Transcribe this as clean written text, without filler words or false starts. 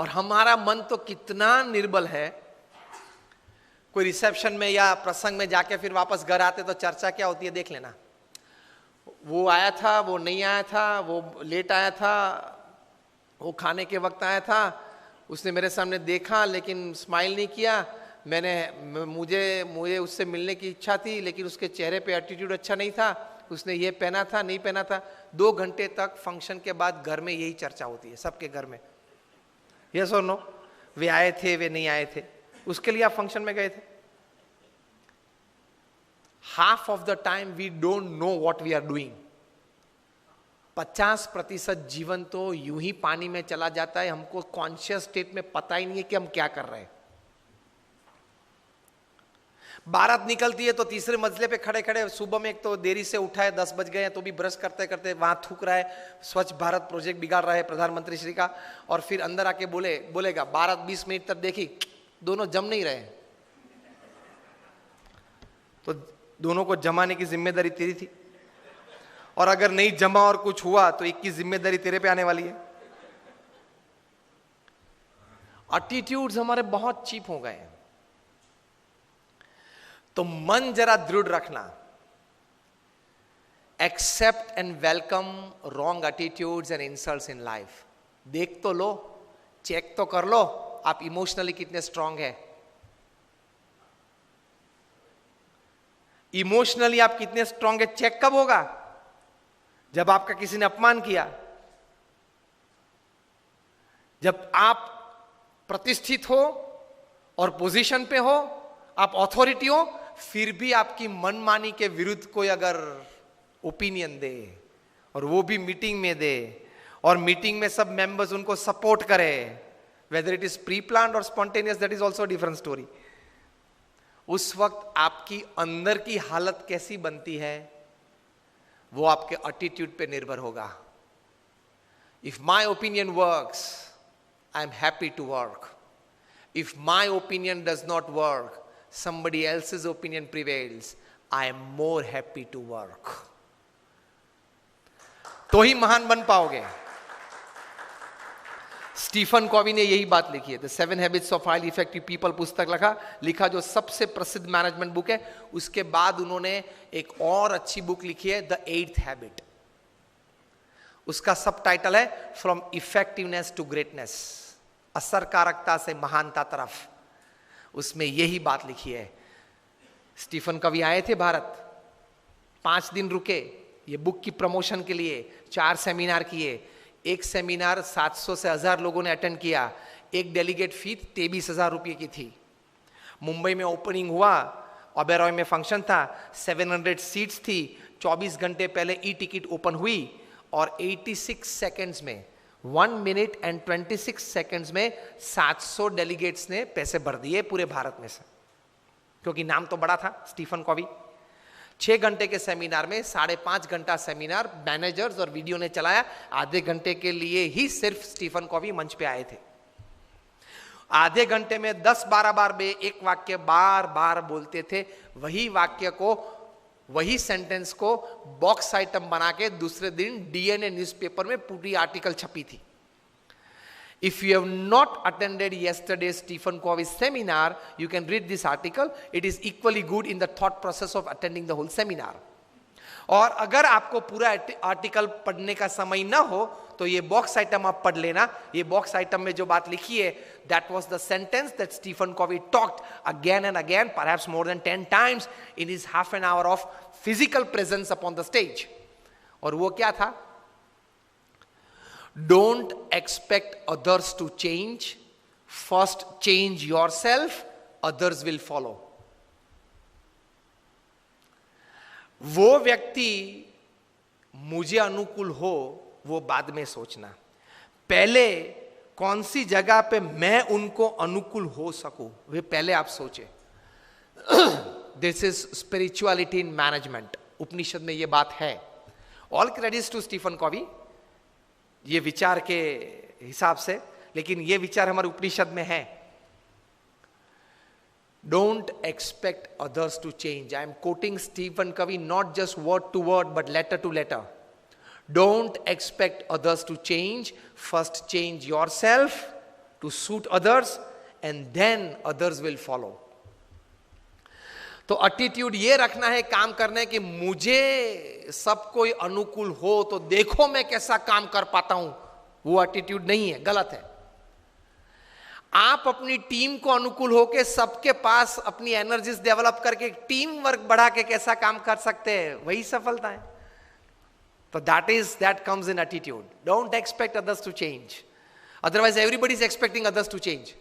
और हमारा मन तो कितना निर्बल है, कोई रिसेप्शन में या प्रसंग में जाके फिर वापस घर आते तो चर्चा क्या होती है देख लेना, वो आया था, वो नहीं आया था, वो लेट आया था, वो खाने के वक्त आया था, उसने मेरे सामने देखा लेकिन स्माइल नहीं किया, मुझे उससे मिलने की इच्छा थी लेकिन उसके चेहरे पे एटीट्यूड अच्छा नहीं था, उसने ये पहना था नहीं पहना था। 2 घंटे तक फंक्शन के बाद घर में यही चर्चा होती है सबके घर में, यस और नो, वे आए थे वे नहीं आए थे, उसके लिए आप फंक्शन में गए थे। Half of the time we don't know what we are doing. 50% जीवन तो यूं ही पानी में चला जाता है, हमको कॉन्शियस स्टेट में पता ही नहीं है कि हम क्या कर रहे हैं। बारात निकलती है तो तीसरे मंजिले पे खड़े खड़े, सुबह में एक तो देरी से उठा है, 10 बज गए हैं तो भी ब्रश करते करते वहां थूक रहा है, स्वच्छ भारत प्रोजेक्ट बिगाड़ रहा है प्रधानमंत्री श्री का, और फिर अंदर आके बोलेगा बारात 20 मिनट तक देखी, दोनों जम नहीं रहे, तो दोनों को जमाने की जिम्मेदारी तेरी थी, और अगर नहीं जमा और कुछ हुआ तो एक की जिम्मेदारी तेरे पे आने वाली है। एटीट्यूड्स हमारे बहुत चीप हो गए हैं। तो मन जरा दृढ़ रखना, accept and welcome wrong attitudes and insults in life. देख तो लो, चेक तो कर लो आप इमोशनली कितने स्ट्रांग है, इमोशनली आप कितने स्ट्रांग है। चेक कब होगा? जब आपका किसी ने अपमान किया, जब आप प्रतिष्ठित हो और पोजीशन पे हो, आप अथॉरिटी हो, फिर भी आपकी मनमानी के विरुद्ध कोई अगर ओपिनियन दे और वो भी मीटिंग में दे और मीटिंग में सब मेंबर्स उनको सपोर्ट करे, whether it is pre planned और spontaneous, that is also different story. उस वक्त आपकी अंदर की हालत कैसी बनती है वो आपके एटीट्यूड पे निर्भर होगा। If my opinion works, I am happy to work. If my opinion does not work, somebody else's opinion prevails, I am more happy to work। तो ही महान बन पाओगे। स्टीफन कॉवी ने यही बात लिखी है, the 7 habits of highly effective people पुस्तक लिखा जो सबसे प्रसिद्ध मैनेजमेंट बुक है। उसके बाद उन्होंने एक और अच्छी बुक लिखी है, द 8th हैबिट। उसका सब टाइटल है फ्रॉम इफेक्टिवनेस टू ग्रेटनेस, असरकारकता से महानता तरफ। उसमें यही बात लिखी है। स्टीफन कवी आए थे भारत, 5 दिन रुके ये बुक की प्रमोशन के लिए, 4 सेमिनार किए। एक सेमिनार 700 से 1000 लोगों ने अटेंड किया, एक डेलीगेट फी 23,000 रुपये की थी। मुंबई में ओपनिंग हुआ, ओबेरॉय में फंक्शन था, 700 सीट्स थी। 24 घंटे पहले ई टिकट ओपन हुई और 86 सेकेंड्स में, 1 मिनट एंड 26 सेकेंड्स में 700 डेलीगेट्स ने पैसे भर दिए पूरे भारत में से, क्योंकि नाम तो बड़ा था स्टीफन कॉवी। 6 घंटे के सेमिनार में 5.5 घंटा सेमिनार मैनेजर्स और वीडियो ने चलाया। आधे घंटे के लिए ही सिर्फ स्टीफन कॉवी मंच पे आए थे। आधे घंटे में 10-12 बार वे एक वाक्य बार बार बोलते थे। वही वाक्य को, वही सेंटेंस को बॉक्स आइटम बना के दूसरे दिन डीएनए न्यूज़पेपर में पूरी आर्टिकल छपी थी। If you have not attended yesterday's Stephen Covey seminar, you can read this article. It is equally good in the thought process of attending the whole seminar. और अगर आपको पूरा आर्टिकल पढ़ने का समय ना हो तो ये बॉक्स आइटम आप पढ़ लेना। ये बॉक्स आइटम में जो बात लिखी है, that was the sentence that Stephen Covey talked again and again, perhaps more than 10 times in his half an hour of physical presence upon the stage. और वो क्या था? Don't expect others to change. First change yourself, others will follow. वो व्यक्ति मुझे अनुकूल हो वो बाद में सोचना, पहले कौन सी जगह पे मैं उनको अनुकूल हो सकूं वे पहले आप सोचे। This is spirituality in management. Upanishad में ये बात है। All credits to Stephen Covey ये विचार के हिसाब से, लेकिन ये विचार हमारे उपनिषद में है। Don't expect others to change. I am quoting Stephen Covey not just word to word but letter to letter. Don't expect others to change. First change yourself, to suit others, and then others will follow. तो attitude ये रखना है काम करने कि मुझे सब कोई अनुकूल हो तो देखो मैं कैसा काम कर पाता हूं, वो एटीट्यूड नहीं है, गलत है. आप अपनी टीम को अनुकूल होके सबके पास अपनी एनर्जीज डेवलप करके टीम वर्क बढ़ा के कैसा काम कर सकते हैं, वही सफलता है. तो that comes in attitude. Don't expect others to change, otherwise everybody is expecting others to change.